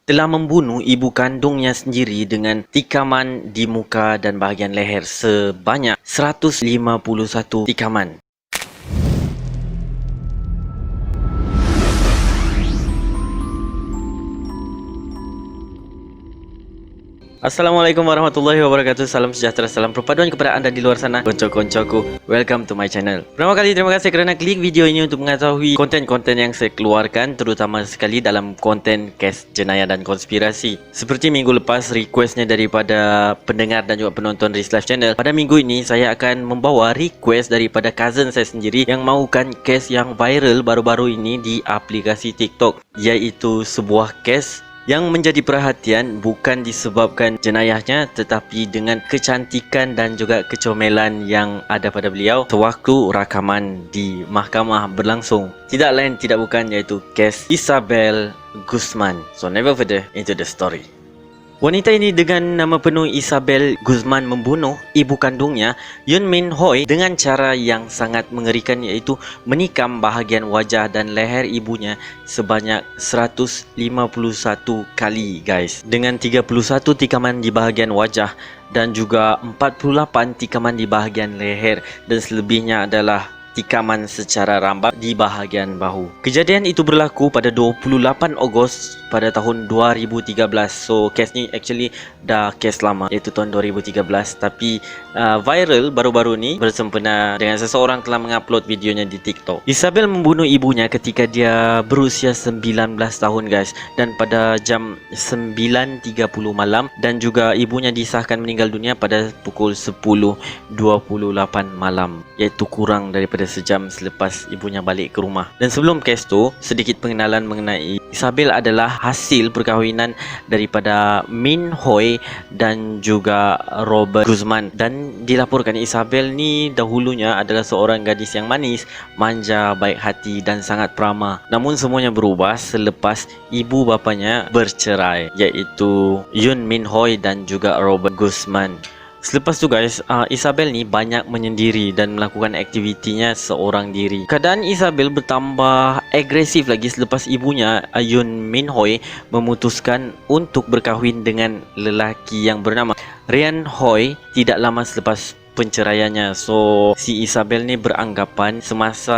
telah membunuh ibu kandungnya sendiri dengan tikaman di muka dan bahagian leher sebanyak 151 tikaman. Assalamualaikum warahmatullahi wabarakatuh. Salam sejahtera, salam perpaduan kepada anda di luar sana, konco-koncoku. Welcome to my channel. Pertama kali terima kasih kerana klik video ini untuk mengetahui konten-konten yang saya keluarkan, terutama sekali dalam konten kes jenayah dan konspirasi. Seperti minggu lepas requestnya daripada pendengar dan juga penonton Riz Live Channel, pada minggu ini saya akan membawa request daripada cousin saya sendiri yang mahukan kes yang viral baru-baru ini di aplikasi TikTok, iaitu sebuah kes yang menjadi perhatian bukan disebabkan jenayahnya, tetapi dengan kecantikan dan juga kecomelan yang ada pada beliau sewaktu rakaman di mahkamah berlangsung. Tidak lain tidak bukan iaitu kes Isabel Guzman. So never further into the story. Wanita ini dengan nama penuh Isabel Guzman membunuh ibu kandungnya Yun Min Hoi dengan cara yang sangat mengerikan, iaitu menikam bahagian wajah dan leher ibunya sebanyak 151 kali guys, dengan 31 tikaman di bahagian wajah dan juga 48 tikaman di bahagian leher, dan selebihnya adalah tikaman secara rambak di bahagian bahu. Kejadian itu berlaku pada 28 Ogos pada tahun 2013. So kes ni actually dah kes lama, iaitu tahun 2013, tapi viral baru-baru ni bersempena dengan seseorang telah mengupload videonya di TikTok. Isabel membunuh ibunya ketika dia berusia 19 tahun guys, dan pada jam 9.30 malam, dan juga ibunya disahkan meninggal dunia pada pukul 10.28 malam, iaitu kurang daripada sejam selepas ibunya balik ke rumah. Dan sebelum kes tu, sedikit pengenalan mengenai Isabel adalah hasil perkahwinan daripada Min Hoi dan juga Robert Guzman, dan dilaporkan Isabel ni dahulunya adalah seorang gadis yang manis, manja, baik hati dan sangat peramah. Namun semuanya berubah selepas ibu bapanya bercerai, iaitu Yun Min Hoi dan juga Robert Guzman. Selepas tu guys, Isabel ni banyak menyendiri dan melakukan aktivitinya seorang diri. Keadaan Isabel bertambah agresif lagi selepas ibunya Yun Min Hoi memutuskan untuk berkahwin dengan lelaki yang bernama Rian Hoi tidak lama selepas penceraiannya. So si Isabel ni beranggapan semasa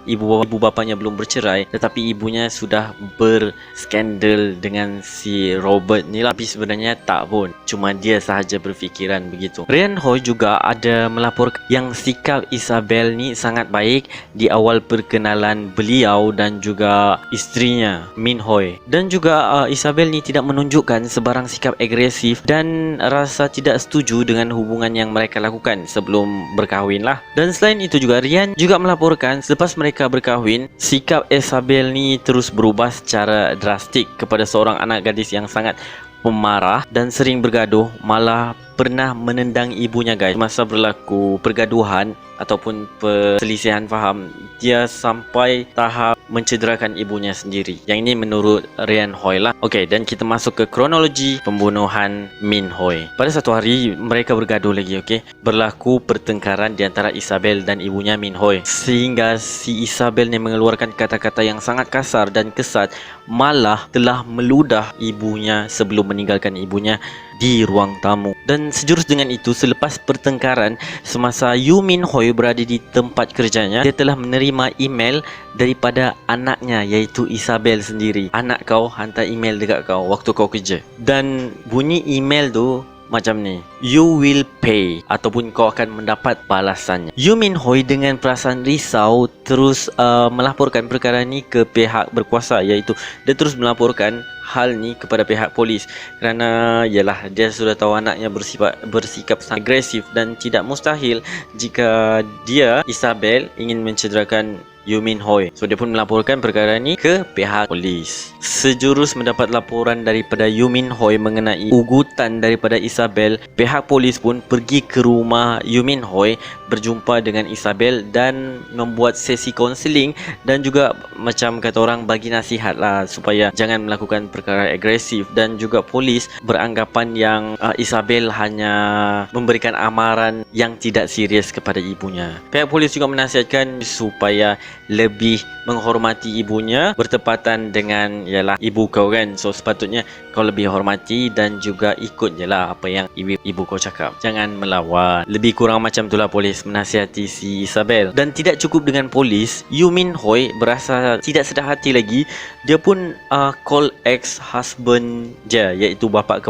ibu bapanya belum bercerai, tetapi ibunya sudah berskandal dengan si Robert ni lah. Tapi sebenarnya tak pun, cuma dia sahaja berfikiran begitu. Rian Hoi juga ada melaporkan yang sikap Isabel ni sangat baik di awal perkenalan beliau dan juga istrinya Min Hoi, dan juga Isabel ni tidak menunjukkan sebarang sikap agresif dan rasa tidak setuju dengan hubungan yang mereka lakukan sebelum berkahwin lah. Dan selain itu juga, Rian juga melaporkan selepas mereka berkahwin, sikap Isabel ni terus berubah secara drastik kepada seorang anak gadis yang sangat pemarah dan sering bergaduh, malah pernah menendang ibunya guys. Masa berlaku pergaduhan ataupun perselisihan faham, dia sampai tahap mencederakan ibunya sendiri. Yang ini menurut Rian Hoi lah. Okey, dan kita masuk ke kronologi pembunuhan Min Hoi. Pada satu hari mereka bergaduh lagi, okey. Berlaku pertengkaran di antara Isabel dan ibunya Min Hoi, sehingga si Isabel ni mengeluarkan kata-kata yang sangat kasar dan kesat, malah telah meludah ibunya sebelum meninggalkan ibunya di ruang tamu. Dan sejurus dengan itu, selepas pertengkaran, semasa Yu Min Hoi berada di tempat kerjanya, dia telah menerima email daripada anaknya, iaitu Isabel sendiri. Anak kau hantar email dekat kau waktu kau kerja, dan bunyi email tu macam ni: you will pay, ataupun kau akan mendapat balasannya. Yu Min Hoi dengan perasaan risau terus melaporkan perkara ni ke pihak berkuasa, iaitu dia terus melaporkan hal ni kepada pihak polis, kerana yalah, dia sudah tahu anaknya bersikap sangat agresif dan tidak mustahil jika dia, Isabel, ingin mencederakan Yu Min Hoi. So dia pun melaporkan perkara ni ke pihak polis. Sejurus mendapat laporan daripada Yu Min Hoi mengenai ugutan daripada Isabel, pihak polis pun pergi ke rumah Yu Min Hoi, berjumpa dengan Isabel dan membuat sesi kaunseling, dan juga macam kata orang bagi nasihat lah supaya jangan melakukan perkara agresif. Dan juga polis beranggapan yang Isabel hanya memberikan amaran yang tidak serius kepada ibunya. Pihak polis juga menasihatkan supaya lebih menghormati ibunya bertepatan dengan ialah ibu kau kan. So sepatutnya kau lebih hormati dan juga ikut je lah apa yang ibu kau cakap. Jangan melawan. Lebih kurang macam itulah polis menasihati si Isabel. Dan tidak cukup dengan polis, Yoo Min Hoi berasa tidak sedar hati lagi. Dia pun call ex-husband je, iaitu bapa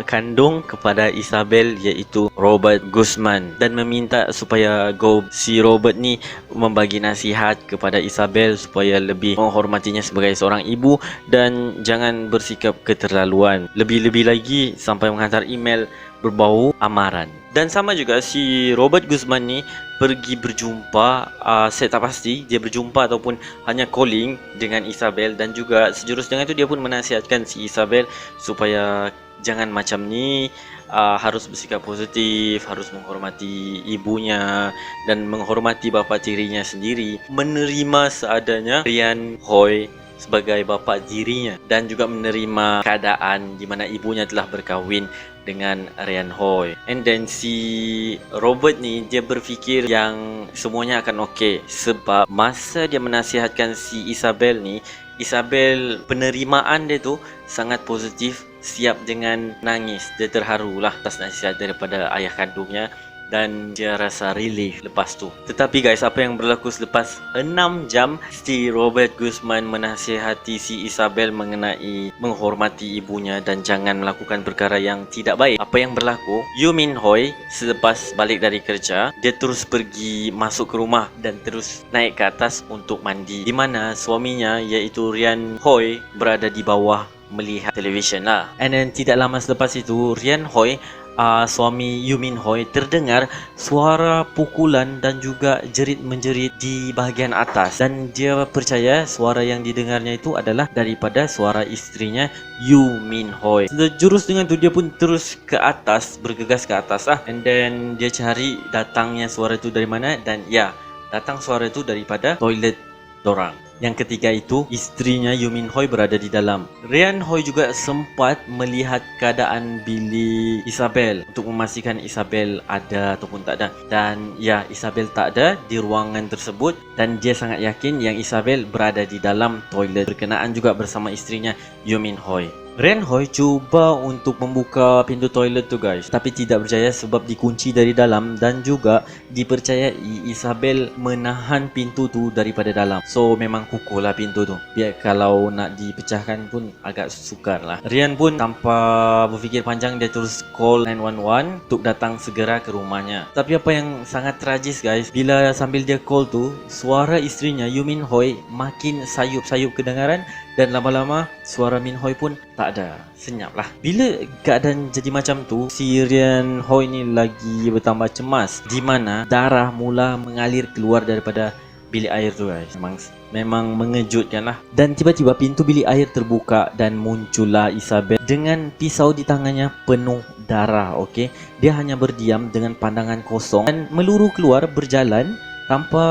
kandung kepada Isabel, iaitu Robert Guzman, dan meminta supaya si Robert ni membagi nasihat kepada Isabel supaya lebih menghormatinya sebagai seorang ibu dan jangan bersikap keterlaluan. Lebih-lebih lagi sampai menghantar email berbau amaran. Dan sama juga si Robert Guzman ni pergi berjumpa, saya tak pasti dia berjumpa ataupun hanya calling dengan Isabel, dan juga sejurus dengan itu dia pun menasihatkan si Isabel supaya jangan macam ni, harus bersikap positif, harus menghormati ibunya dan menghormati bapa tirinya sendiri, menerima seadanya Rian Hoi sebagai bapa dirinya dan juga menerima keadaan di mana ibunya telah berkahwin dengan Rian Hoi. And then si Robert ni dia berfikir yang semuanya akan okey, sebab masa dia menasihatkan si Isabel ni, Isabel penerimaan dia tu sangat positif, siap dengan nangis. Dia terharu lah atas nasihat daripada ayah kandungnya dan dia rasa relief lepas tu. Tetapi guys, apa yang berlaku selepas 6 jam si Robert Guzman menasihati si Isabel mengenai menghormati ibunya dan jangan melakukan perkara yang tidak baik. Apa yang berlaku, Yoo Min Hoi selepas balik dari kerja, dia terus pergi masuk ke rumah dan terus naik ke atas untuk mandi, di mana suaminya iaitu Rian Hoi berada di bawah melihat televisyen lah. And then tidak lama selepas itu, Rian Hoi, suami Yoo Min Hoi, terdengar suara pukulan dan juga jerit-menjerit di bahagian atas, dan dia percaya suara yang didengarnya itu adalah daripada suara isterinya Yoo Min Hoi. Sejurus dengan tu dia pun terus ke atas, bergegas ke atas lah, and then dia cari datangnya suara itu dari mana, dan ya, datang suara itu daripada toilet dorang. Yang ketiga itu, isterinya Yoo Min Hoi berada di dalam. Rian Hoi juga sempat melihat keadaan bilik Isabel untuk memastikan Isabel ada ataupun tak ada. Dan ya, Isabel tak ada di ruangan tersebut dan dia sangat yakin yang Isabel berada di dalam toilet berkenaan juga bersama isterinya Yoo Min Hoi. Rian Hoi cuba untuk membuka pintu toilet tu guys, tapi tidak berjaya sebab dikunci dari dalam dan juga dipercayai Isabel menahan pintu tu daripada dalam. So memang kukuh lah pintu tu. Biar kalau nak dipecahkan pun agak sukar lah. Rian pun tanpa berfikir panjang dia terus call 911 untuk datang segera ke rumahnya. Tapi apa yang sangat tragis guys, bila sambil dia call tu, suara isterinya Yoo Min Hoi makin sayup-sayup kedengaran dan lama-lama suara Min Hoi pun tak ada. Senyap lah. Bila keadaan jadi macam tu, si Rian Hoi ni lagi bertambah cemas, di mana darah mula mengalir keluar daripada bilik air tu guys. Memang mengejutkan lah. Dan tiba-tiba pintu bilik air terbuka dan muncullah Isabel dengan pisau di tangannya penuh darah. Okey, dia hanya berdiam dengan pandangan kosong dan meluru keluar berjalan tanpa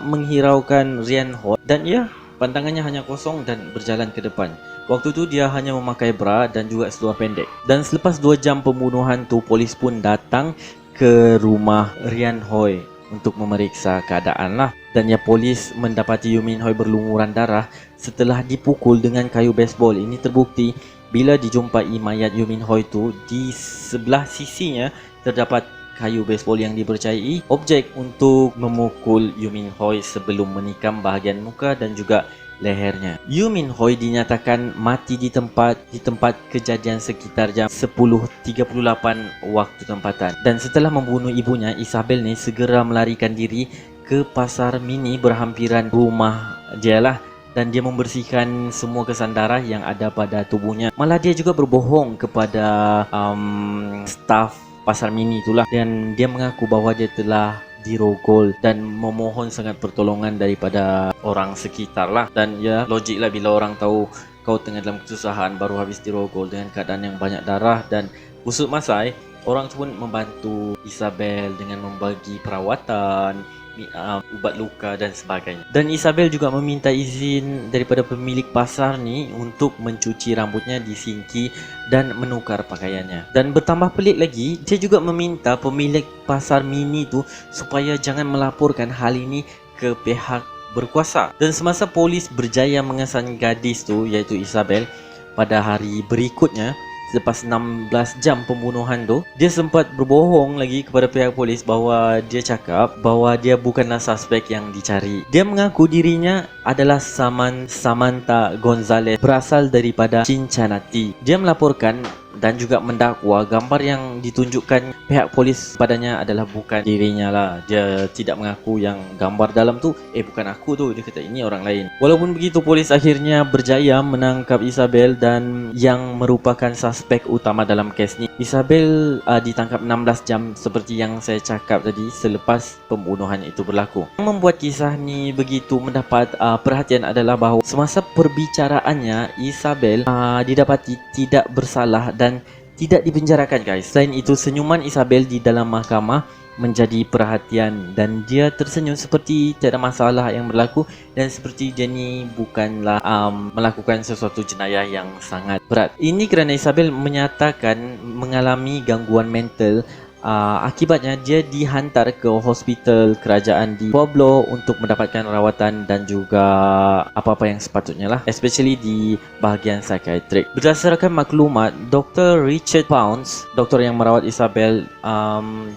menghiraukan Rian Hoi, dan ya, pandangannya hanya kosong dan berjalan ke depan. Waktu tu dia hanya memakai bra dan juga seluar pendek. Dan selepas 2 jam pembunuhan tu, polis pun datang ke rumah Rian Hoi untuk memeriksa keadaan lah. Dan ya, polis mendapati Yoo Min Hoi berlumuran darah setelah dipukul dengan kayu baseball. Ini terbukti bila dijumpai mayat Yoo Min Hoi tu, di sebelah sisinya terdapat kayu baseball yang dipercayai objek untuk memukul Yoo Min Hoi sebelum menikam bahagian muka dan juga lehernya. Yoo Min Hoi dinyatakan mati di tempat kejadian sekitar jam 10.38 waktu tempatan. Dan setelah membunuh ibunya, Isabel ni segera melarikan diri ke pasar mini berhampiran rumah dia lah, dan dia membersihkan semua kesan darah yang ada pada tubuhnya. Malah dia juga berbohong kepada staf pasar mini itulah, dan dia mengaku bahawa dia telah dirogol dan memohon sangat pertolongan daripada orang sekitar lah. Dan ya, logik lah bila orang tahu kau tengah dalam kesusahan, baru habis dirogol dengan keadaan yang banyak darah dan busuk masai, orang tu pun membantu Isabel dengan membagi perawatan, ubat luka dan sebagainya. Dan Isabel juga meminta izin daripada pemilik pasar ni untuk mencuci rambutnya di sinki dan menukar pakaiannya. Dan bertambah pelik lagi, dia juga meminta pemilik pasar mini tu supaya jangan melaporkan hal ini ke pihak berkuasa. Dan semasa polis berjaya mengesan gadis tu, iaitu Isabel, pada hari berikutnya, selepas 16 jam pembunuhan tu, dia sempat berbohong lagi kepada pihak polis bahawa dia cakap bahawa dia bukanlah suspek yang dicari. Dia mengaku dirinya adalah Samantha Gonzalez, berasal daripada Cincinnati. Dia melaporkan dan juga mendakwa gambar yang ditunjukkan pihak polis padanya adalah bukan dirinya lah. Dia tidak mengaku yang gambar dalam tu bukan aku tu, dia kata ini orang lain. Walaupun begitu, polis akhirnya berjaya menangkap Isabel dan yang merupakan suspek utama dalam kes ni. Isabel ditangkap 16 jam seperti yang saya cakap tadi selepas pembunuhan itu berlaku. Yang membuat kisah ni begitu mendapat perhatian adalah bahawa semasa perbicaraannya Isabel didapati tidak bersalah dan tidak dipenjarakan, guys. Selain itu, senyuman Isabel di dalam mahkamah menjadi perhatian dan dia tersenyum seperti tiada masalah yang berlaku dan seperti dia ni bukanlah melakukan sesuatu jenayah yang sangat berat. Ini kerana Isabel menyatakan mengalami gangguan mental. Akibatnya dia dihantar ke hospital kerajaan di Pueblo untuk mendapatkan rawatan dan juga apa-apa yang sepatutnya lah, especially di bahagian psikiatrik. Berdasarkan maklumat Dr. Richard Pounds, doktor yang merawat Isabel,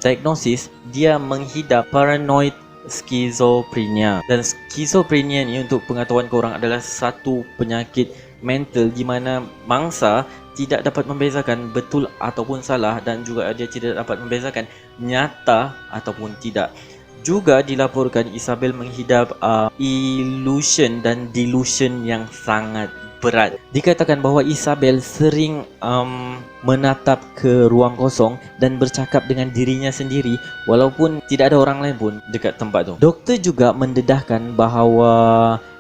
diagnosis dia menghidap paranoid skizofrenia. Dan skizofrenia ni, untuk pengetahuan korang, adalah satu penyakit mental di mana mangsa tidak dapat membezakan betul ataupun salah dan juga dia tidak dapat membezakan nyata ataupun tidak. Juga dilaporkan Isabel menghidap illusion dan delusion yang sangat berat. Dikatakan bahawa Isabel sering menatap ke ruang kosong dan bercakap dengan dirinya sendiri walaupun tidak ada orang lain pun dekat tempat tu. Doktor juga mendedahkan bahawa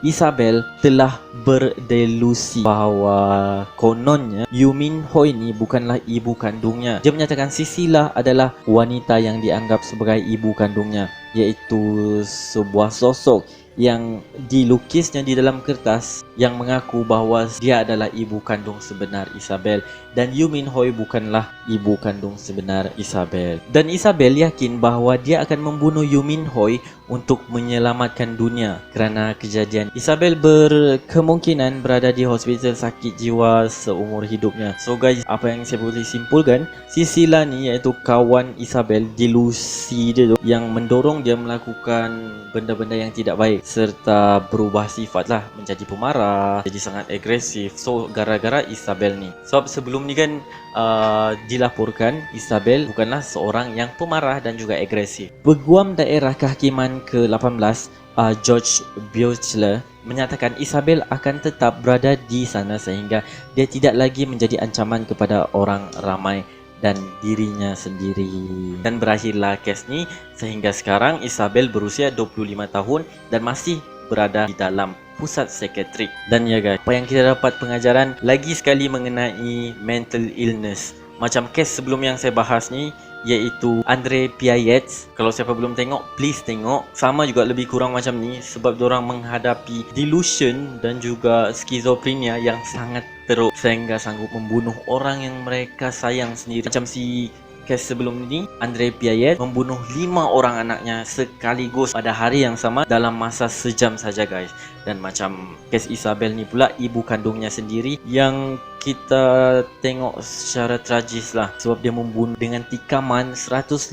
Isabel telah berdelusi bahawa kononnya Yu Min Hoi ni bukanlah ibu kandungnya. Dia menyatakan Sisilah adalah wanita yang dianggap sebagai ibu kandungnya, iaitu sebuah sosok yang dilukisnya di dalam kertas yang mengaku bahawa dia adalah ibu kandung sebenar Isabel dan Yu Min Hoi bukanlah ibu kandung sebenar Isabel. Dan Isabel yakin bahawa dia akan membunuh Yu Min Hoi untuk menyelamatkan dunia kerana kejadian. Isabel berkemungkinan berada di hospital sakit jiwa seumur hidupnya. So guys, apa yang saya boleh simpulkan, Sisilah ni iaitu kawan Isabel, delusi dia tu yang mendorong dia melakukan benda-benda yang tidak baik serta berubah sifat lah, menjadi pemarah, jadi sangat agresif. So gara-gara Isabel ni. Sebab sebelum ni kan dilaporkan Isabel bukanlah seorang yang pemarah dan juga agresif. Peguam daerah kehakiman ke-18 George Buechler menyatakan Isabel akan tetap berada di sana sehingga dia tidak lagi menjadi ancaman kepada orang ramai dan dirinya sendiri. Dan berakhirlah kes ni sehingga sekarang Isabel berusia 25 tahun dan masih berada di dalam pusat psikiatrik. Dan ya guys, apa yang kita dapat pengajaran lagi sekali mengenai mental illness. Macam kes sebelum yang saya bahas ni, iaitu Andre Piaget. Kalau siapa belum tengok, please tengok. Sama juga lebih kurang macam ni sebab diorang menghadapi delusion dan juga skizofrenia yang sangat teruk sehingga sanggup membunuh orang yang mereka sayang sendiri. Macam si kes sebelum ini, Andre Piaget membunuh 5 orang anaknya sekaligus pada hari yang sama dalam masa sejam saja guys. Dan macam kes Isabel ni pula, ibu kandungnya sendiri yang kita tengok secara tragis lah sebab dia membunuh dengan tikaman 151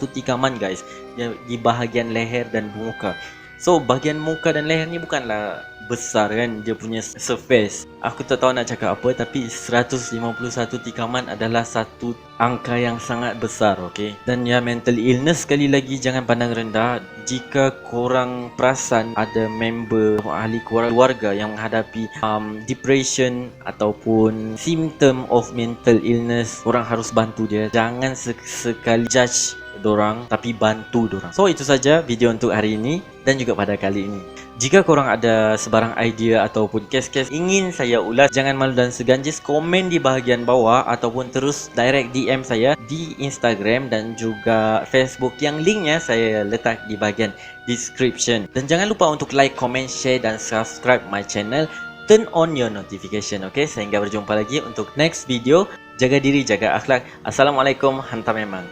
tikaman guys di bahagian leher dan muka. So bahagian muka dan leher ni bukanlah besar kan dia punya surface. Aku tak tahu nak cakap apa, tapi 151 tikaman adalah satu angka yang sangat besar, okey. Dan ya, mental illness sekali lagi jangan pandang rendah. Jika korang perasan ada member ahli keluarga yang menghadapi depression ataupun symptom of mental illness, korang harus bantu dia. Jangan sekali judge dorang, tapi bantu dorang. So itu saja video untuk hari ini dan juga pada kali ini. Jika korang ada sebarang idea ataupun kes-kes ingin saya ulas, jangan malu dan segan, just komen di bahagian bawah ataupun terus direct DM saya di Instagram dan juga Facebook yang linknya saya letak di bahagian description. Dan jangan lupa untuk like, comment, share dan subscribe my channel. Turn on your notification, okay? Sehingga berjumpa lagi untuk next video. Jaga diri, jaga akhlak. Assalamualaikum, hantar memang.